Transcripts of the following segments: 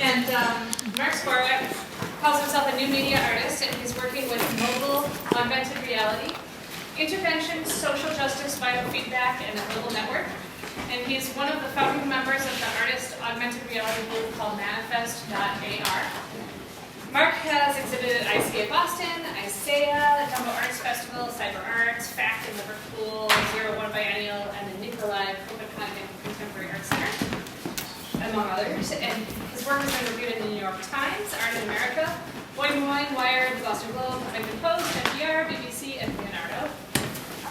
And Mark Skwarek calls himself a new media artist, and he's working with mobile augmented reality, intervention, social justice, biofeedback, and a global network. And he's one of the founding members of the artist augmented reality group called Manifest.ar. Mark has exhibited at ICA Boston, ISEA, Dumbo Arts Festival, Cyber Arts, FACT in Liverpool, 01 Biennial, and the Nikolai Copenhagen Contemporary Arts Center, among others. And his work has been reviewed in the New York Times, Art in America, Boing Boing, Wired, the Boston Globe, Huffington Post, NPR, BBC, and Leonardo.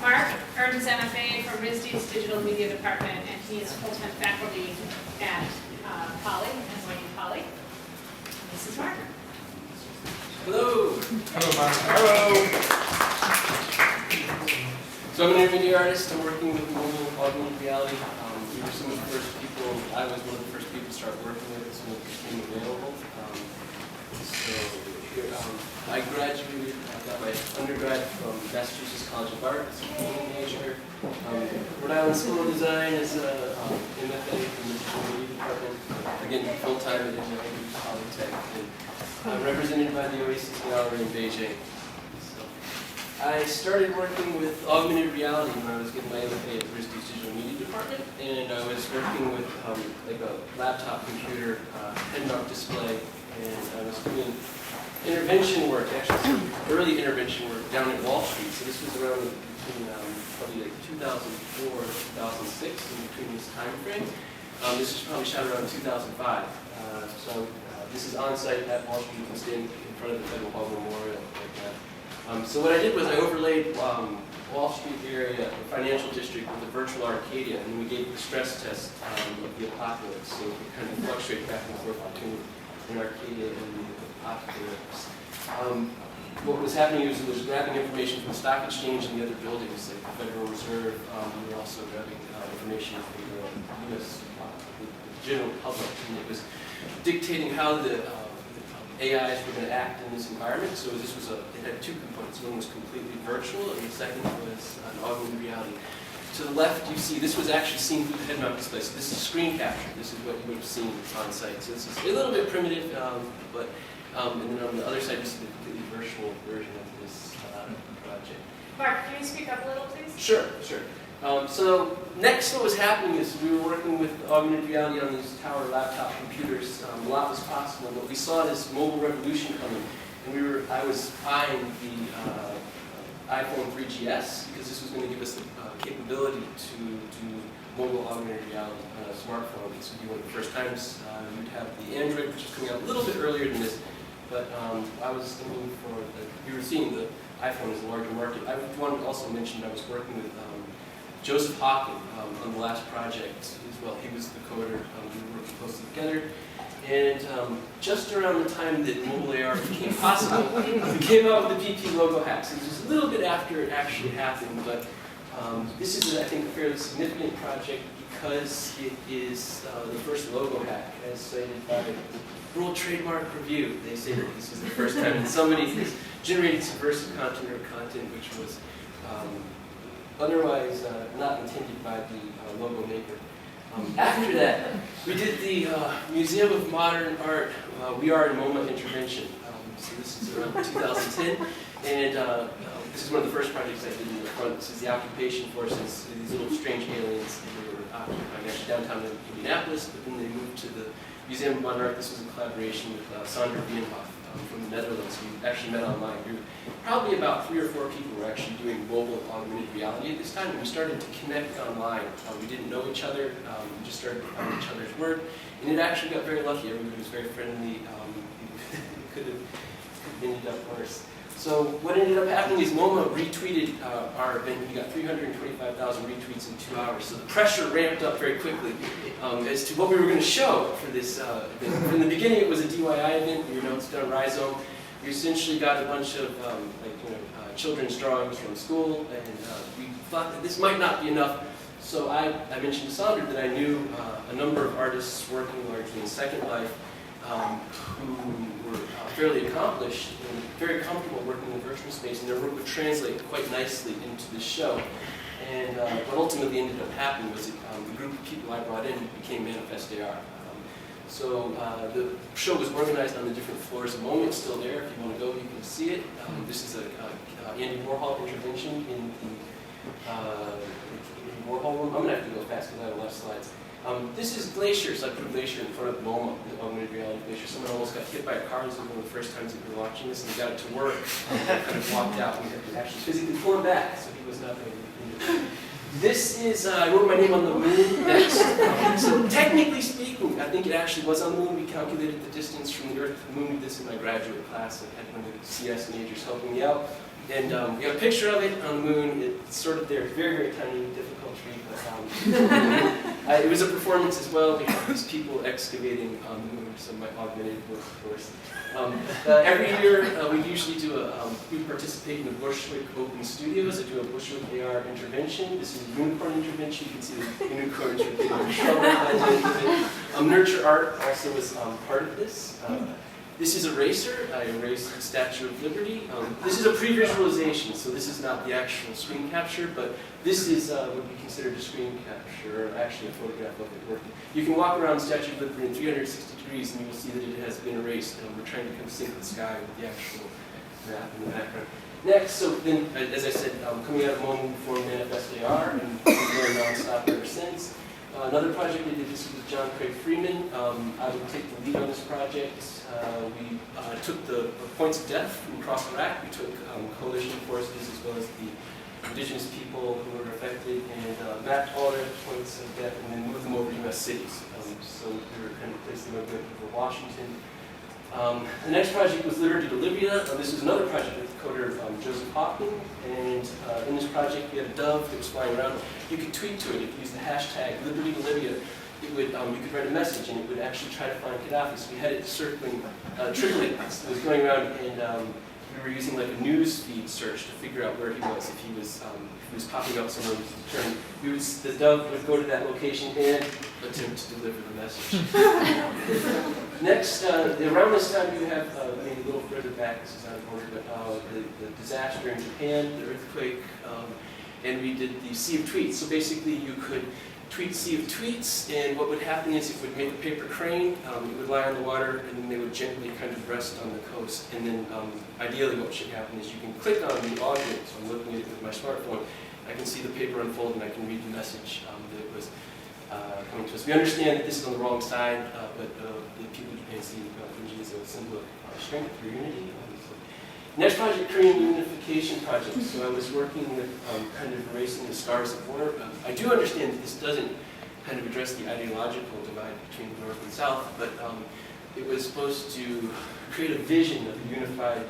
Mark earned his MFA from RISD's Digital Media Department, and he is full-time faculty at Poly, NYU Poly. This is Mark. Hello. Hello, Mark. Hello. So I'm an intermediate artist. I'm working with mobile augmented reality. We were some of the first people. I was one of the first people to start working with it when it became available. I graduated. I got my undergrad from Massachusetts College of Art as a painting major. Rhode Island School of Design as a MFA from the Digital Media Department. Again, full-time at NYU Polytech. I'm represented by the Oasis Gallery in Beijing. So, I started working with augmented reality when I was getting my MFA at RISD's Digital Media Department, and I was working with like a laptop computer, head-mount display, and I was doing intervention work, actually some early intervention work down at Wall Street. So this was around between probably like 2004 2006, in between this time frame. This was probably shot around 2005. This is on site at Wall Street. You can stand in front of the Federal Hall Memorial like that. So what I did was I overlaid Wall Street area, the financial district, with a virtual Arcadia, and we gave the stress test of the apocalypse. So we kind of fluctuate back and forth between an Arcadia and the apocalypse. What was happening is it was grabbing information from the stock exchange and the other buildings, like the Federal Reserve. We were also grabbing information from the U.S. The general public, and it was dictating how the AIs were going to act in this environment. So this was it had two components. One was completely virtual, and the second was an augmented reality. To the left, you see this was actually seen through the head-mount display. So this is screen capture. This is what you would have seen on site. So this is a little bit primitive, but and then on the other side, you see the completely virtual version of this project. Mark, can you speak up a little, please? Sure, sure. So next what was happening is we were working with augmented reality on these tower laptop computers. A lot was possible, and what we saw this mobile revolution coming. And I was eyeing the iPhone 3GS because this was going to give us the capability to do mobile augmented reality on a smartphone. This would be one of the first times you'd have the Android, which was coming out a little bit earlier than this. But I was thinking you were seeing the iPhone as a larger market. I wanted to also mention I was working with Joseph Hawking on the last project as well. He was the coder. We were working closely together. And just around the time that mobile AR became possible, we came out with the PP logo hacks. It was just a little bit after it actually happened, but this is, I think, a fairly significant project because it is the first logo hack as cited by the World Trademark Review. They say that this is the first time that somebody has generated subversive content or content which was otherwise not intended by the logo maker. After that, we did the Museum of Modern Art, We Are in MoMA Intervention. So this is around 2010, and this is one of the first projects I did in the front. This is the occupation forces, these little strange aliens. They were occupying actually downtown Indianapolis, but then they moved to the Museum of Modern Art. This was in collaboration with Sander Bienhoff from the Netherlands. We actually met online. We were probably about 3 or 4 people were actually doing mobile augmented reality at this time, and we started to connect online. We didn't know each other. We just started to find each other's work, and it actually got very lucky. Everybody was very friendly. It could have ended up worse. So what ended up happening is MoMA retweeted our event. We got 325,000 retweets in 2 hours. So the pressure ramped up very quickly as to what we were going to show for this event. From the beginning, it was a DIY event. We announced it on Rhizome. We essentially got a bunch of children's drawings from school, and we thought that this might not be enough. So I mentioned to Sandra that I knew a number of artists working largely in Second Life who were fairly accomplished and very comfortable working in the virtual space, and their work would translate quite nicely into this show. And what ultimately ended up happening was that the group of people I brought in became Manifest.ar. So the show was organized on the different floors. The moment's still there. If you want to go, you can see it. This is a Andy Warhol intervention in the Andy Warhol room. I'm going to have to go fast because I have a lot of slides. This is Glacier, so I put a glacier in front of MoMA, the augmented reality glacier. Someone almost got hit by a car. This was one of the first times that we were watching this, and he got it to work. And kind of walked out, and we had to actually physically pull him back, so he was not going to. This is, I wrote my name on the moon next. So technically speaking, I think it actually was on the moon. We calculated the distance from the Earth to the moon. We did this in my graduate class. I had one of the CS majors helping me out. And we got a picture of it on the moon. It's sort of there, very, very tiny, difficult tree. But, it was a performance as well because people excavating on the moon, so my augmented work, of course. Every year, we usually do we participate in the Bushwick Open Studios. I do a Bushwick AR intervention. This is a unicorn intervention. You can see the unicorns with the shovel by the end of it. Nurture Art also was part of this. This is Eraser. I erased the Statue of Liberty. This is a pre-visualization, so this is not the actual screen capture, but this is would be considered a screen capture, or actually a photograph of it working. You can walk around the Statue of Liberty in 360 degrees, and you will see that it has been erased. We're trying to kind of sync the sky with the actual map in the background. Next, so then, as I said, coming out of MoMA before Manifest AR, and we've been going nonstop ever since. Another project I did this with John Craig Freeman. I would take the lead on this project. We took the points of death from across Iraq. We took coalition forces as well as the indigenous people who were affected and mapped all their points of death and then moved them over to U.S. cities. So we were kind of placing them over Washington. The next project was Liberty to Libya. This was another project with coder Joseph Hoffman, and in this project we had a dove that was flying around. You could tweet to it if you used the hashtag Liberty to Libya. It would, you could write a message and it would actually try to find Gaddafi. So we had it circling Tripoli. It was going around, and we were using like a news feed search to figure out where he was. If he was popping up somewhere, the dove would go to that location and attempt to deliver the message. Next, around this time you have, maybe a little further back, this is out of order, but the disaster in Japan, the earthquake, and we did the Sea of Tweets. So basically you could tweet Sea of Tweets, and what would happen is it would make a paper crane, it would lie on the water, and then they would gently kind of rest on the coast. And then ideally what should happen is you can click on the augment, so I'm looking at it with my smartphone, I can see the paper unfold and I can read the message that was coming to us. We understand that this is on the wrong side, but the people of Japan see Fuji as a symbol of strength or unity. Next project, Korean Unification Project. So I was working with kind of erasing the scars of war. I do understand that this doesn't kind of address the ideological divide between North and South, but it was supposed to create a vision of a unified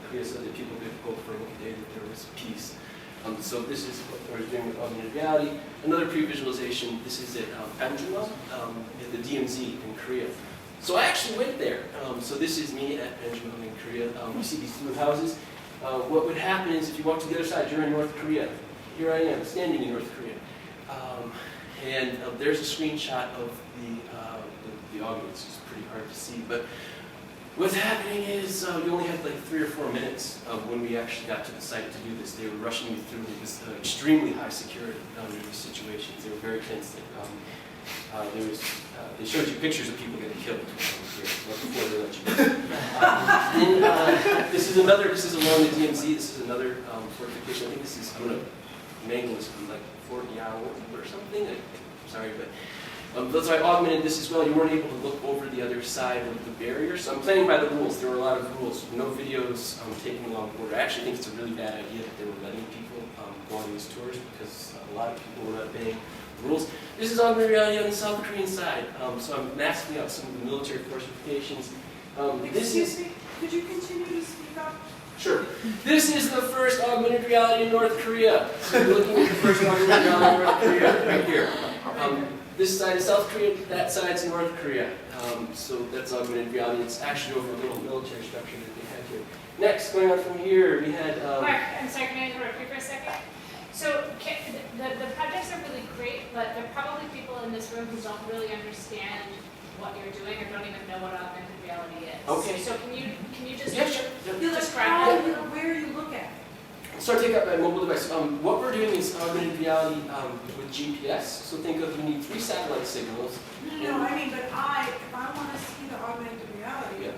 Korea so that people could hope for a day that there was peace. So this is what I was doing with augmented reality. Another pre-visualization, this is at Banjuma, at the DMZ in Korea. So I actually went there. So this is me at Banjuma in Korea. You see these blue houses. What would happen is if you walk to the other side, you're in North Korea. Here I am, standing in North Korea. And there's a screenshot of the augments. It's pretty hard to see. But what's happening is we only had like 3 or 4 minutes when we actually got to the site to do this. They were rushing me through. It was extremely high security under these situations. They were very tense. They showed you pictures of people getting killed before they let you go. This is along the DMZ. This is another fortification. I think this is, I'm going to mangle this from like 40 hours or something. I'm sorry, but so I augmented this as well. You weren't able to look over the other side of the barrier. So I'm playing by the rules. There were a lot of rules. No videos taken along the border. I actually think it's a really bad idea that they were letting people go on these tours because a lot of people were not obeying the rules. This is augmented reality on the South Korean side. So I'm masking out some of the military fortifications. Excuse me, could you continue to speak up? Sure. This is the first augmented reality in North Korea. So you're looking at the first augmented reality in North Korea right here. This side is South Korea, that side's North Korea. So that's augmented reality. It's actually over a little military structure that they have here. Next, going on from here, we had... Mark, I'm sorry, can I interrupt you for a second? So the projects are really great, but there are probably people in this room who don't really understand what you're doing or don't even know what augmented reality is. Okay. So can you just Yeah, sure. You're like, describe it? where you look at. So I take up my mobile device. What we're doing is augmented reality with GPS. So think of, you need 3 satellite signals. No, I mean, but if I want to see the augmented reality, Yeah.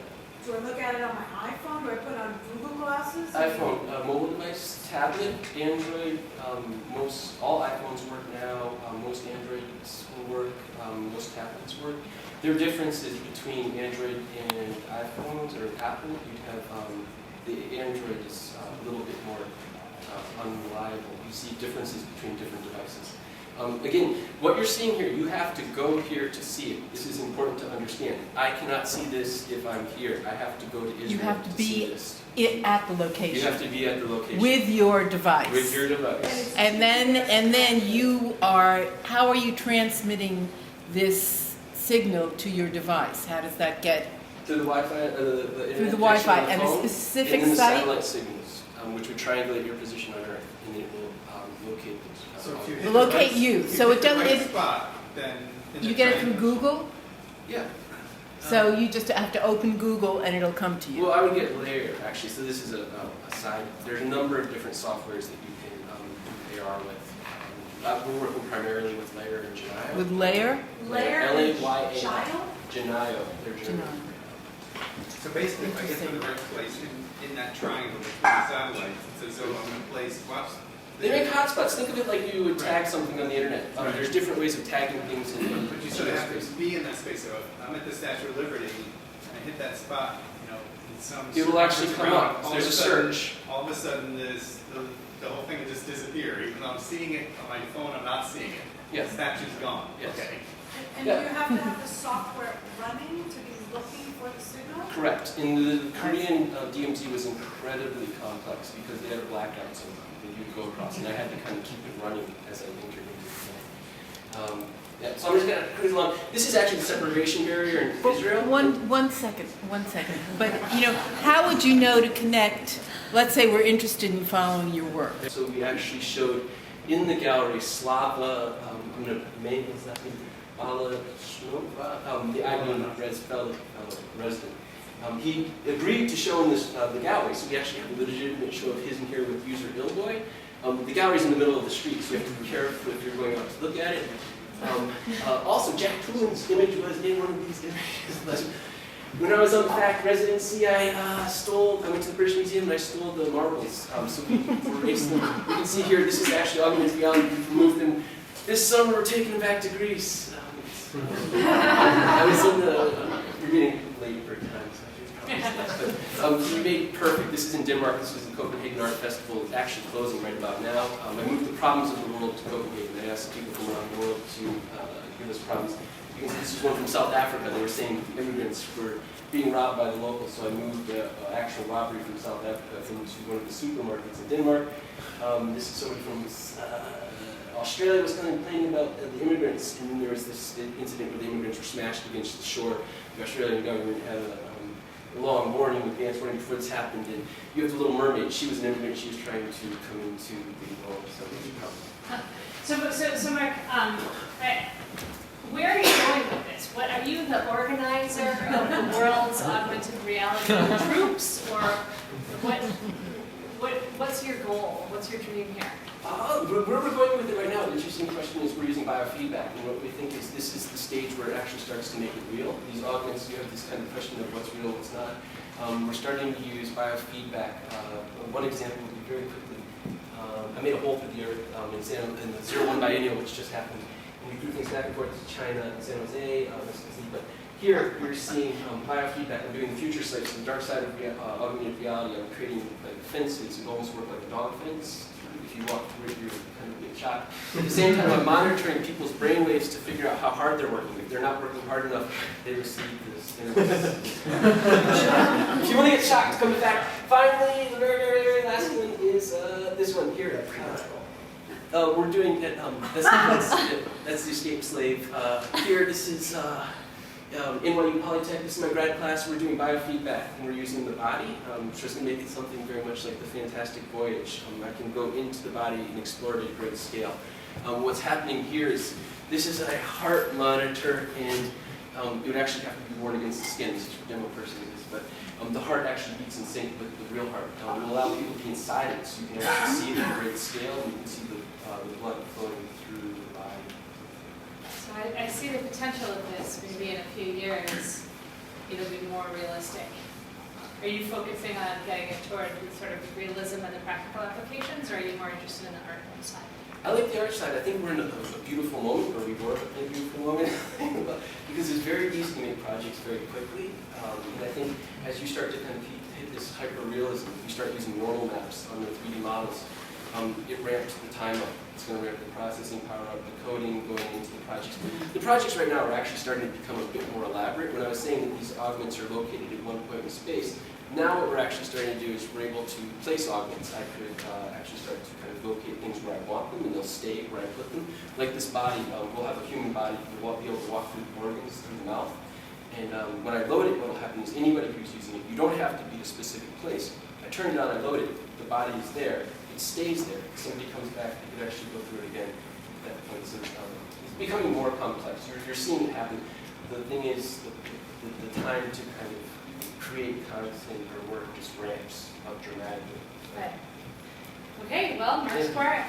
do I look at it on my iPhone? Do I put on Google glasses? iPhone, mobile device, tablet, Android. All iPhones work now. Most Androids will work. Most tablets work. There are differences between Android and iPhones or Apple. You'd have the Android is a little bit more unreliable. You see differences between different devices. Again, what you're seeing here, you have to go here to see it. This is important to understand. I cannot see this if I'm here. I have to go to Israel You have to see be this. at the You location have to be at the location. with your device. With your device. And then you are, how are you transmitting this signal to your device? How does that get Through the Wi-Fi, the internet through the connection Wi-Fi on the and a phone, specific and then the site? satellite signals, which would triangulate your position on Earth, and it will locate the So if you hit Locate the right, you. if So hit it the doesn't- right it- spot, then You get it through Google? Yeah. So you just have to open Google and it'll come to you. Well, I would get Layer, actually. So this is a side. There's a number of different softwares that you can do AR with. We're working primarily with Layer and Genio. With Layer? Layer L-A-Y-A. child? Genio. They're Genio. So basically, if I get to the right place in that triangle between the satellites, it says, oh, I'm going to place swaps. They make hotspots. Think of it like you would tag Right. something on the internet. Right. There's different ways of tagging things in But you sort of have to be in that space. So if I'm at the Statue of Liberty and I hit that spot, in some It will actually come around, up. all There's of a sudden- search. All of a sudden, the whole thing will just disappear. Even though I'm seeing it on my phone, I'm not seeing it. Yes. The statue's gone. Yes. Okay. And Yeah. do you have to have the software running to be looking for the signal? Correct. In the Korean DMZ was incredibly complex because they had a blackout zone that you would go across, and I had to kind of keep it running as I entered into the thing. Yeah, so I'm just going to cruise along. This is actually the separation barrier in Israel. One second. But, how would you know to connect, let's say we're interested in following your work. So we actually showed in the gallery Slava, I'm going to name his last name, the Ivan Resfeld resident. He agreed to show in the gallery, so we actually have a legitimate show of his in here with user Ilboy. The gallery's in the middle of the street, so you have to be careful if you're going out to look at it. Also, Jack Toolan's image was in one of these images. When I was on fact residency, I went to the British Museum and I stole the marbles. So we erased them. You can see here, this is actually augmented reality. We've removed them. This summer, we're taking them back to Greece. I was in you're getting late for time, so I should probably stop. We made it perfect. This is in Denmark. This was the Copenhagen Art Festival. It's actually closing right about now. I moved the problems of the world to Copenhagen. I asked people from around the world to give us problems. This is one from South Africa. They were saying immigrants were being robbed by the locals, so I moved the actual robbery from South Africa into one of the supermarkets in Denmark. This is somebody from Australia was complaining about the immigrants, and then there was this incident where the immigrants were smashed against the shore. The Australian government had a long warning, advance warning before this happened, and you have the Little Mermaid. She was an immigrant. She was trying to come into the world, so it was a problem. So Mark, where are you going with this? What are you the organizer of the world's augmented reality troops, or what's your goal? What's your dream here? Where we're going with it right now, the interesting question is we're using biofeedback, and what we think is this is the stage where it actually starts to make it real. These augments, you have this kind of question of what's real, what's not. We're starting to use biofeedback. One example would be very quickly, I made a hole through the earth in the 01 biennial, which just happened. And we threw things back and forth to China and San Jose, but here we're seeing biofeedback. I'm doing the future sites, the dark side of augmented reality. I'm creating like fences. It almost work like a dog fence. If you walk through it, you're kind of being shot. At the same time, I'm monitoring people's brain waves to figure out how hard they're working. If they're not working hard enough, they receive this. If you want to get shocked, come back. Finally, the very, very, very last one is this one here. We're doing it. That's the escaped slave. Here, this is NYU Polytech. This is my grad class. We're doing biofeedback, and we're using the body. Just to make it something very much like the Fantastic Voyage. I can go into the body and explore it at a great scale. What's happening here is this is a heart monitor, and it would actually have to be worn against the skin. This is for demo person, but the heart actually beats in sync with the real heart. We'll allow people to be inside it, so you can actually see it at a great scale, and you can see the blood flowing through the body. So I see the potential of this, maybe in a few years, it'll be more realistic. Are you focusing on getting it toward sort of realism and the practical applications, or are you more interested in the art side? I like the art side. I think we're in a beautiful moment, or we were in a beautiful moment, because it's very easy to make projects very quickly. And I think as you start to kind of hit this hyper-realism, you start using normal maps on the 3D models, it ramps the time up. It's going to ramp the processing power up, the coding going into the projects. The projects right now are actually starting to become a bit more elaborate. When I was saying that these augments are located at one point in space, now what we're actually starting to do is we're able to place augments. I could actually start to kind of locate things where I want them, and they'll stay where I put them. Like this body, we'll have a human body, we'll be able to walk through the organs, through the mouth. And when I load it, what will happen is anybody who's using it, you don't have to be at a specific place. I turn it on, I load it, the body is there, it stays there. If somebody comes back, they can actually go through it again at that point. So it's becoming more complex. You're seeing it happen. The thing is, the time to kind of create content or work just ramps up dramatically. Right. Okay, well, Skwarek.